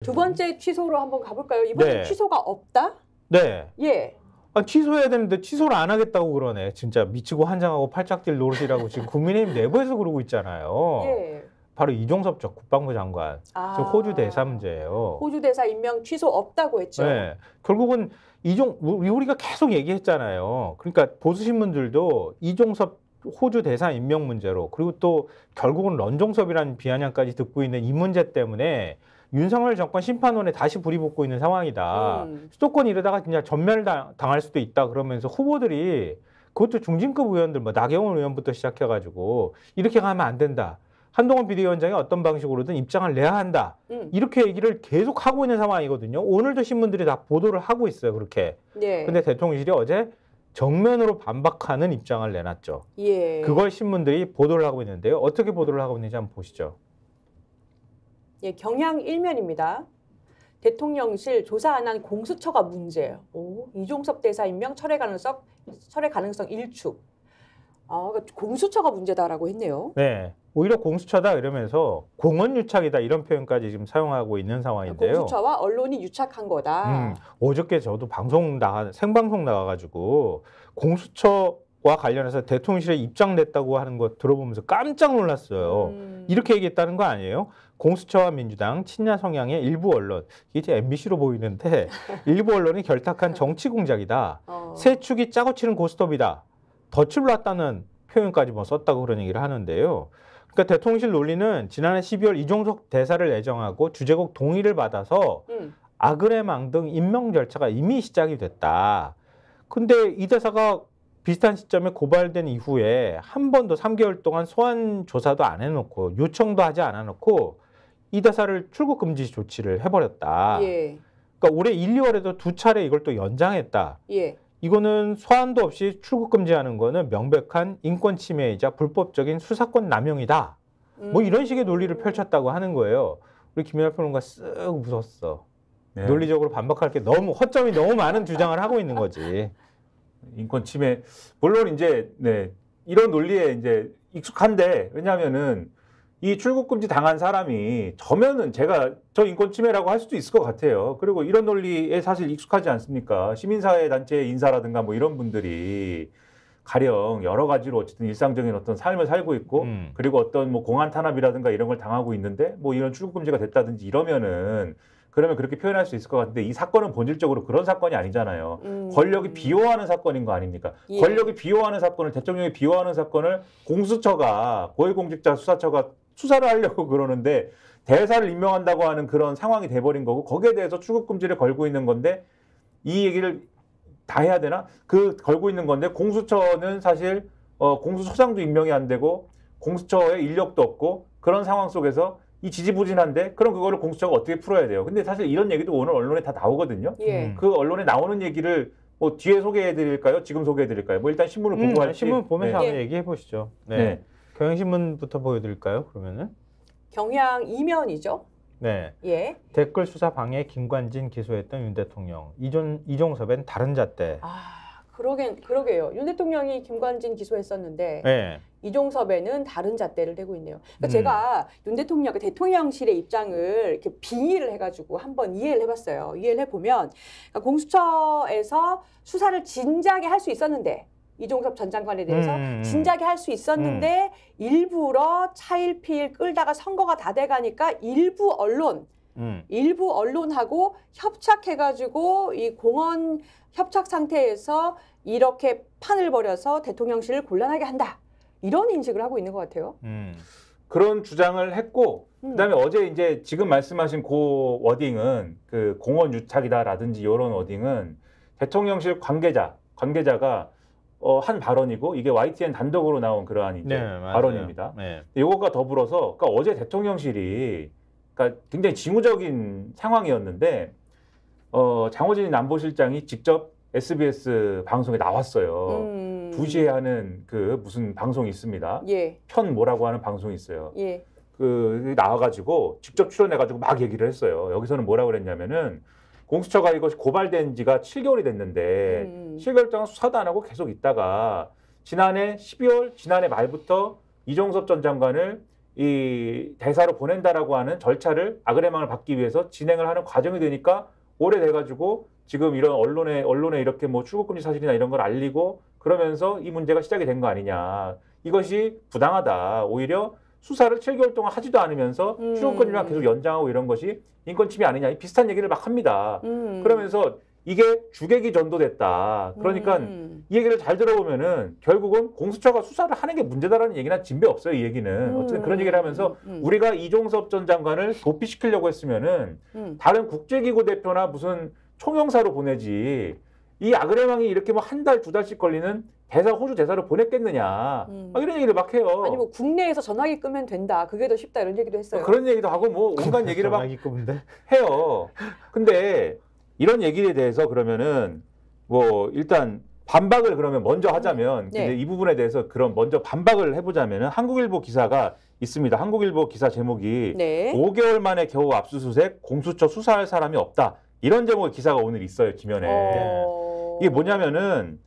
두 번째 취소로 한번 가볼까요? 이번에 네. 취소가 없다? 네. 예. 아, 취소해야 되는데 취소를 안 하겠다고 그러네. 진짜 미치고 환장하고 팔짝뛸 노릇이라고 지금 국민의힘 내부에서 그러고 있잖아요. 예. 바로 이종섭 전 국방부 장관. 지금 호주 대사 문제예요. 호주 대사 임명 취소 없다고 했죠. 네. 결국은 우리가 계속 얘기했잖아요. 그러니까 보수 신문들도 이종섭 호주 대사 임명 문제로, 그리고 또 결국은 런종섭이라는 비아냥까지 듣고 있는 이 문제 때문에 윤석열 정권 심판원에 다시 불이 붙고 있는 상황이다. 수도권 이러다가 그냥 전멸당할 수도 있다. 그러면서 후보들이, 그것도 중진급 의원들, 뭐 나경원 의원부터 시작해가지고 이렇게 가면 안 된다. 한동훈 비대위원장이 어떤 방식으로든 입장을 내야 한다. 이렇게 얘기를 계속 하고 있는 상황이거든요. 오늘도 신문들이 다 보도를 하고 있어요. 그렇게. 네. 근데 대통령실이 어제 정면으로 반박하는 입장을 내놨죠. 예. 그걸 신문들이 보도를 하고 있는데요. 어떻게 보도를 하고 있는지 한번 보시죠. 예, 경향 일면입니다. 대통령실 조사 안 한 공수처가 문제예요. 이종섭 대사 임명 철회 가능성 일축. 그러니까 공수처가 문제다라고 했네요. 네, 오히려 공수처다 이러면서 공언유착이다 이런 표현까지 지금 사용하고 있는 상황인데요. 공수처와 언론이 유착한 거다. 어저께 저도 생방송 나가가지고 공수처와 관련해서 대통령실에 입장 냈다고 하는 거 들어보면서 깜짝 놀랐어요. 이렇게 얘기했다는 거 아니에요? 공수처와 민주당 친야 성향의 일부 언론, 이게 MBC로 보이는데 일부 언론이 결탁한 정치 공작이다. 새 축이 짜고 치는 고스톱이다. 덫을 놨다는 표현까지 뭐 썼다고 그런 얘기를 하는데요. 그러니까 대통령실 논리는 지난해 12월 이종섭 대사를 내정하고 주재국 동의를 받아서 아그레망 등 임명 절차가 이미 시작이 됐다. 근데 이 대사가 비슷한 시점에 고발된 이후에 한 번도 3개월 동안 소환 조사도 안 해놓고 요청도 하지 않아놓고 이 대사를 출국 금지 조치를 해버렸다. 예. 그러니까 올해 1, 2월에도 두 차례 이걸 또 연장했다. 예. 이거는 소환도 없이 출국 금지하는 거는 명백한 인권 침해이자 불법적인 수사권 남용이다. 뭐 이런 식의 논리를 펼쳤다고 하는 거예요. 우리 김연아 평론가 쓱 웃었어. 네. 논리적으로 반박할 게 너무 허점이 너무 많은 주장을 하고 있는 거지. 인권 침해, 물론 이제 이런 논리에 이제 익숙한데, 왜냐하면은 이 출국 금지 당한 사람이 저면은 저 인권 침해라고 할 수도 있을 것 같아요. 그리고 이런 논리에 사실 익숙하지 않습니까? 시민사회 단체 인사라든가 뭐 이런 분들이 가령 여러 가지로 어쨌든 일상적인 어떤 삶을 살고 있고, 그리고 어떤 뭐 공안 탄압이라든가 이런 걸 당하고 있는데 뭐 이런 출국 금지가 됐다든지 이러면은, 그러면 그렇게 표현할 수 있을 것 같은데, 이 사건은 본질적으로 그런 사건이 아니잖아요. 권력이 비호하는 사건인 거 아닙니까? 예. 권력이 비호하는 사건을, 대통령이 비호하는 사건을 공수처가, 고위공직자 수사처가 수사를 하려고 그러는데 대사를 임명한다고 하는 그런 상황이 돼버린 거고, 거기에 대해서 출국 금지를 걸고 있는 건데, 이 얘기를 다 해야 되나? 걸고 있는 건데, 공수처는 사실 공수처장도 임명이 안 되고 공수처에 인력도 없고 그런 상황 속에서 이 지지부진한데, 그럼 그거를 공수처가 어떻게 풀어야 돼요? 근데 사실 이런 얘기도 오늘 언론에 다 나오거든요. 예. 그 언론에 나오는 얘기를 뭐 뒤에 소개해드릴까요? 지금 소개해드릴까요? 뭐 일단 신문을 보고 할지. 신문 보면서 한번 얘기해 보시죠. 네. 경향신문부터 보여드릴까요? 그러면은 경향 이면이죠. 네. 예. 댓글 수사 방해 김관진 기소했던 윤 대통령. 이종섭엔 다른 잣대. 그러게요. 윤 대통령이 김관진 기소했었는데 네. 이종섭에는 다른 잣대를 대고 있네요. 그러니까 제가 윤 대통령실의 입장을 이렇게 빙의를 해가지고 한번 이해를 해봤어요. 이해를 해보면, 그러니까 공수처에서 수사를 진작에 할 수 있었는데, 이종섭 전 장관에 대해서 진작에 할 수 있었는데 일부러 차일피일 끌다가 선거가 다 돼가니까 일부 언론하고 협착해가지고 이 공언 협착 상태에서 이렇게 판을 벌여서 대통령실을 곤란하게 한다. 이런 인식을 하고 있는 것 같아요. 그런 주장을 했고, 그다음에 어제 이제 지금 말씀하신 그 워딩은 그 공언 유착이다라든지 이런 워딩은 대통령실 관계자가 한 발언이고, 이게 YTN 단독으로 나온 그러한 이제 발언입니다. 네. 이것과 더불어서, 그러니까 어제 대통령실이, 그러니까 굉장히 징후적인 상황이었는데, 장호진 안보실장이 직접 SBS 방송에 나왔어요. 2시에 하는 그 무슨 방송이 있습니다. 예. 편 뭐라고 하는 방송이 있어요. 예. 나와가지고 직접 출연해가지고 막 얘기를 했어요. 여기서는 뭐라고 그랬냐면은, 공수처가 이것이 고발된 지가 7개월이 됐는데 7개월 동안 수사도 안 하고 계속 있다가 지난해 말부터 이종섭 전 장관을 이 대사로 보낸다라고 하는 절차를 아그레망을 받기 위해서 진행을 하는 과정이 되니까 오래돼가지고 지금 이런 언론에 이렇게 뭐 출국금지 사실이나 이런 걸 알리고 그러면서 이 문제가 시작이 된 거 아니냐. 이것이 부당하다. 오히려 수사를 7개월 동안 하지도 않으면서 출국금지만 계속 연장하고 이런 것이 인권 침해 아니냐. 비슷한 얘기를 막 합니다. 그러면서 이게 주객이 전도됐다. 그러니까 이 얘기를 잘 들어보면은 결국은 공수처가 수사를 하는 게 문제다라는 얘기나 진배 없어요. 이 얘기는. 어쨌든 그런 얘기를 하면서 우리가 이종섭 전 장관을 도피시키려고 했으면은 다른 국제기구 대표나 무슨 총영사로 보내지. 이 아그레망이 이렇게 뭐 한 달, 두 달씩 걸리는 호주 대사로 보냈겠느냐. 막 이런 얘기를 막 해요. 아니 뭐 국내에서 전화기 끄면 된다. 그게 더 쉽다 이런 얘기도 했어요. 그런 얘기도 하고 뭐 온갖 얘기를 막 해요. 근데 이런 얘기에 대해서 그러면은 뭐 일단 반박을 그러면 먼저 하자면 네. 이 부분에 대해서 그럼 먼저 반박을 해보자면은 한국일보 기사가 있습니다. 한국일보 기사 제목이 네. 5개월 만에 겨우 압수수색 공수처 수사할 사람이 없다. 이런 제목의 기사가 오늘 있어요. 지면에. 이게 뭐냐면은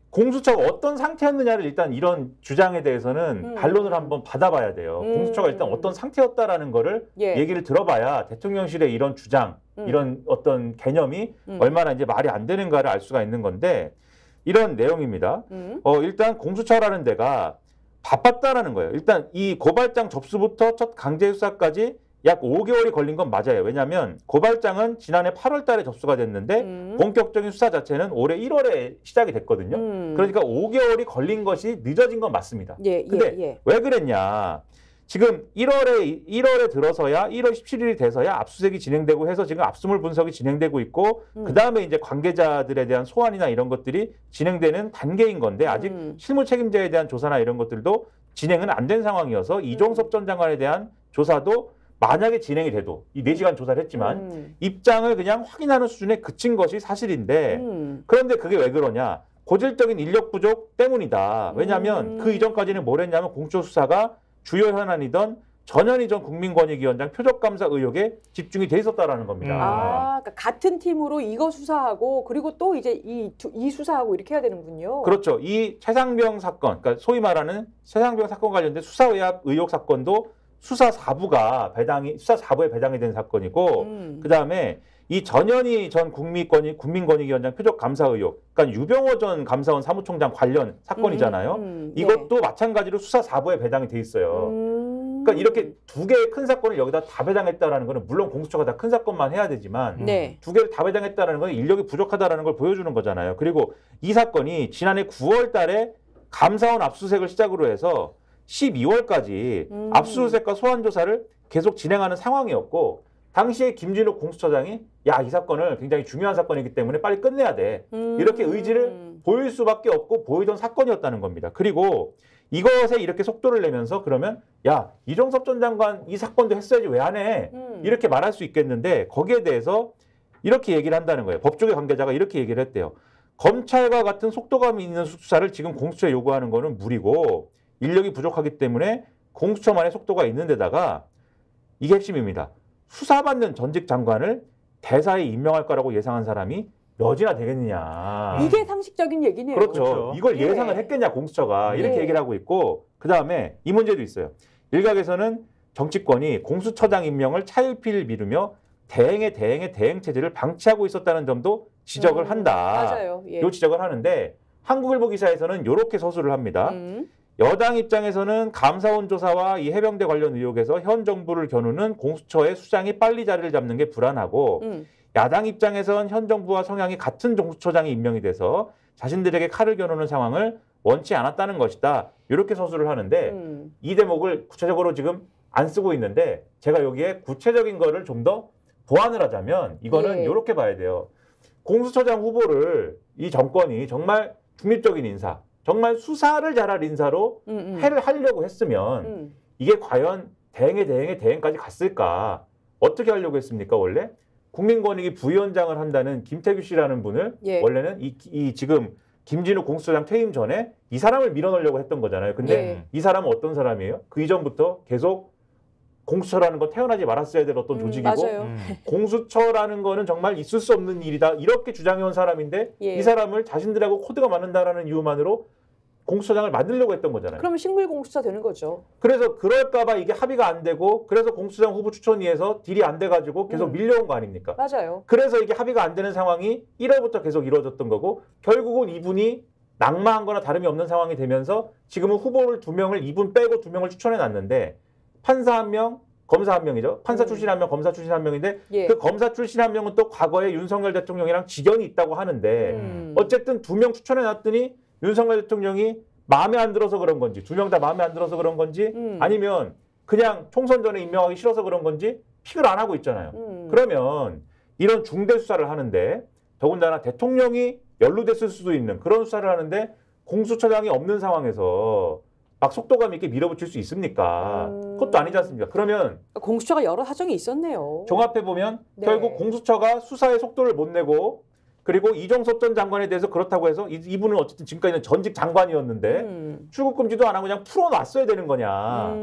공수처가 어떤 상태였느냐를 일단 이런 주장에 대해서는 반론을 한번 받아봐야 돼요. 공수처가 일단 어떤 상태였다라는 거를 얘기를 들어봐야 대통령실의 이런 주장, 이런 어떤 개념이 얼마나 이제 말이 안 되는가를 알 수가 있는 건데 이런 내용입니다. 일단 공수처라는 데가 바빴다라는 거예요. 일단 이 고발장 접수부터 첫 강제 수사까지 약 5개월이 걸린 건 맞아요. 왜냐하면 고발장은 지난해 8월 달에 접수가 됐는데 본격적인 수사 자체는 올해 1월에 시작이 됐거든요. 그러니까 5개월이 걸린 것이 늦어진 건 맞습니다. 근데 왜 그랬냐. 지금 1월에 들어서야 1월 17일이 돼서야 압수수색이 진행되고 해서 지금 압수물 분석이 진행되고 있고 그다음에 이제 관계자들에 대한 소환이나 이런 것들이 진행되는 단계인 건데 아직 실무 책임자에 대한 조사나 이런 것들도 진행은 안 된 상황이어서 이종섭 전 장관에 대한 조사도 만약에 진행이 돼도 이 4시간 조사를 했지만 입장을 그냥 확인하는 수준에 그친 것이 사실인데 그런데 그게 왜 그러냐. 고질적인 인력 부족 때문이다. 왜냐하면 그 이전까지는 뭘 했냐면 공수처 수사가 주요 현안이던 전현희 전 국민권익위원장 표적감사 의혹에 집중이 돼 있었다라는 겁니다. 그러니까 같은 팀으로 이거 수사하고 그리고 또 이제 이 수사하고 이렇게 해야 되는군요. 그렇죠. 이 최상병 사건, 그러니까 소위 말하는 최상병 사건 관련된 수사의혹 의혹 사건도 수사 4부에 배당이 된 사건이고 그다음에 이 전현희 전 국민권익위원장 표적감사 의혹, 그러니까 유병호 전 감사원 사무총장 관련 사건이잖아요. 이것도 마찬가지로 수사 4부에 배당이 돼 있어요. 그러니까 이렇게 두 개의 큰 사건을 여기다 다 배당했다라는 거는 물론 공수처가 다 큰 사건만 해야 되지만 두 개를 다 배당했다라는 건 인력이 부족하다라는 걸 보여주는 거잖아요. 그리고 이 사건이 지난해 9월 달에 감사원 압수수색을 시작으로 해서 12월까지 압수수색과 소환 조사를 계속 진행하는 상황이었고 당시에 김진욱 공수처장이 이 사건을 굉장히 중요한 사건이기 때문에 빨리 끝내야 돼. 이렇게 의지를 보일 수밖에 없고 보이던 사건이었다는 겁니다. 그리고 이것에 이렇게 속도를 내면서 그러면 이종섭 전 장관 이 사건도 했어야지 왜 안 해? 이렇게 말할 수 있겠는데 거기에 대해서 이렇게 얘기를 한다는 거예요. 법조계 관계자가 이렇게 얘기를 했대요. 검찰과 같은 속도감 있는 수사를 지금 공수처에 요구하는 거는 무리고 인력이 부족하기 때문에 공수처만의 속도가 있는 데다가 이게 핵심입니다. 수사받는 전직 장관을 대사에 임명할 거라고 예상한 사람이 몇이나 되겠느냐. 이게 상식적인 얘기네요. 그렇죠. 이걸 예상을 했겠냐 공수처가 이렇게 얘기를 하고 있고 그다음에 이 문제도 있어요. 일각에서는 정치권이 공수처장 임명을 차일피일 미루며 대행 체제를 방치하고 있었다는 점도 지적을 한다. 맞아요. 이 지적을 하는데 한국일보 기사에서는 이렇게 서술을 합니다. 여당 입장에서는 감사원 조사와 이 해병대 관련 의혹에서 현 정부를 겨누는 공수처의 수장이 빨리 자리를 잡는 게 불안하고 야당 입장에선 현 정부와 성향이 같은 공수처장이 임명이 돼서 자신들에게 칼을 겨누는 상황을 원치 않았다는 것이다. 이렇게 서술을 하는데 이 대목을 구체적으로 지금 안 쓰고 있는데 제가 여기에 구체적인 거를 좀 더 보완을 하자면 이거는 이렇게 봐야 돼요. 공수처장 후보를 이 정권이 정말 중립적인 인사, 정말 수사를 잘할 인사로 해를 하려고 했으면 이게 과연 대행까지 갔을까? 어떻게 하려고 했습니까? 원래 국민권익위 부위원장을 한다는 김태규 씨라는 분을 원래는 이 지금 김진욱 공수처장 퇴임 전에 이 사람을 밀어넣으려고 했던 거잖아요. 근데 이 사람은 어떤 사람이에요? 그 이전부터 계속 공수처라는 건 태어나지 말았어야 될 어떤 조직이고 공수처라는 거는 정말 있을 수 없는 일이다. 이렇게 주장해온 사람인데 이 사람을 자신들하고 코드가 맞는다라는 이유만으로 공수처장을 만들려고 했던 거잖아요. 그러면 식물 공수처 되는 거죠. 그래서 그럴까봐 이게 합의가 안 되고 그래서 공수처장 후보 추천위에서 딜이 안 돼가지고 계속 밀려온 거 아닙니까? 맞아요. 그래서 이게 합의가 안 되는 상황이 1월부터 계속 이루어졌던 거고 결국은 이분이 낙마한 거나 다름이 없는 상황이 되면서 지금은 후보를 2명을 이분 빼고 2명을 추천해 놨는데 판사 1명, 검사 1명이죠. 판사 출신 1명, 검사 출신 1명인데 예. 그 검사 출신 1명은 또 과거에 윤석열 대통령이랑 지경이 있다고 하는데 어쨌든 2명 추천해 놨더니 윤석열 대통령이 마음에 안 들어서 그런 건지 2명 다 마음에 안 들어서 그런 건지 아니면 그냥 총선 전에 임명하기 싫어서 그런 건지 픽을 안 하고 있잖아요. 그러면 이런 중대 수사를 하는데 더군다나 대통령이 연루됐을 수도 있는 그런 수사를 하는데 공수처장이 없는 상황에서 막 속도감 있게 밀어붙일 수 있습니까? 그것도 아니지 않습니까? 그러면 공수처가 여러 사정이 있었네요. 종합해보면 네. 결국 공수처가 수사의 속도를 못 내고 그리고 이종섭 전 장관에 대해서 그렇다고 해서 이분은 어쨌든 지금까지는 전직 장관이었는데 출국금지도 안 하고 그냥 풀어놨어야 되는 거냐.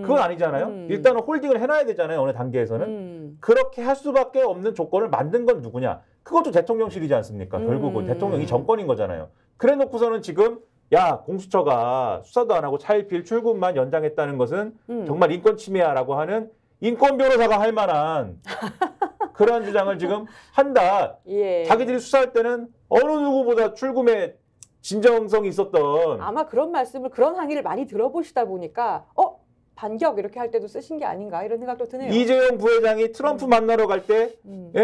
그건 아니잖아요. 일단은 홀딩을 해놔야 되잖아요. 어느 단계에서는. 그렇게 할 수밖에 없는 조건을 만든 건 누구냐. 그것도 대통령실이지 않습니까? 결국은 대통령이 정권인 거잖아요. 그래 놓고서는 지금 야 공수처가 수사도 안 하고 차일피일 출국만 연장했다는 것은 정말 인권 침해야라고 하는 인권 변호사가 할 만한 그런 주장을 지금 한다. 예. 자기들이 수사할 때는 어느 누구보다 출금에 진정성이 있었던 아마 그런 말씀을 그런 항의를 많이 들어보시다 보니까 반격 이렇게 할 때도 쓰신 게 아닌가 이런 생각도 드네요. 이재용 부회장이 트럼프 만나러 갈 때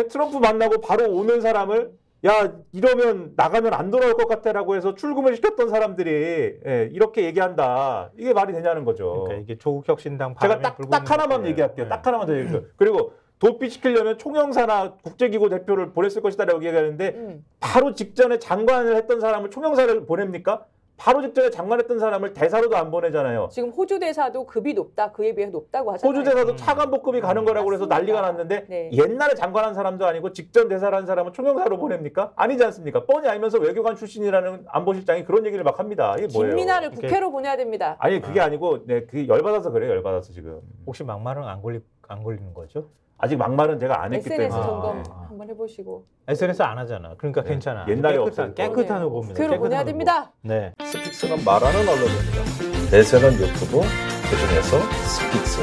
트럼프 만나고 바로 오는 사람을 야 이러면 나가면 안 돌아올 것 같아라고 해서 출금을 시켰던 사람들이 이렇게 얘기한다. 이게 말이 되냐는 거죠. 그러니까 이게 조국혁신당 제가 딱 하나만 얘기할게요. 딱 하나만 더 얘기할게요. 그리고 도피시키려면 총영사나 국제기구 대표를 보냈을 것이다라고 얘기하는데 바로 직전에 장관을 했던 사람을 총영사를 보냅니까? 바로 직전에 장관했던 사람을 대사로도 안 보내잖아요. 지금 호주 대사도 급이 높다. 그에 비해 높다고 하잖아요. 호주 대사도 차관복급이 가는 거라고 그래서 난리가 났는데 네. 옛날에 장관한 사람도 아니고 직전 대사라는 사람은 총영사로 보냅니까? 아니지 않습니까? 뻔히 알면서 외교관 출신이라는 안보실장이 그런 얘기를 막 합니다. 이게 뭐예요? 김민아를 국회로 보내야 됩니다. 아니 그게 아니고 그게 열받아서 그래요. 열받아서 지금. 혹시 막말은 안 걸리는 거죠? 아직 막말은 제가 안 했기 SNS 때문에. 점검 한번 해보시고. SNS 안 하잖아. 그러니까 괜찮아. 옛날에 깨끗한 후보입니다. 국회로 보내야 됩니다. 네. 스픽스는 말하는 언론입니다. 대세는 유튜브, 그중에서 스픽스.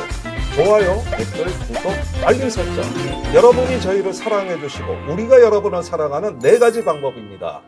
좋아요, 댓글, 구독, 알림 설정. 여러분이 저희를 사랑해 주시고 우리가 여러분을 사랑하는 4가지 방법입니다.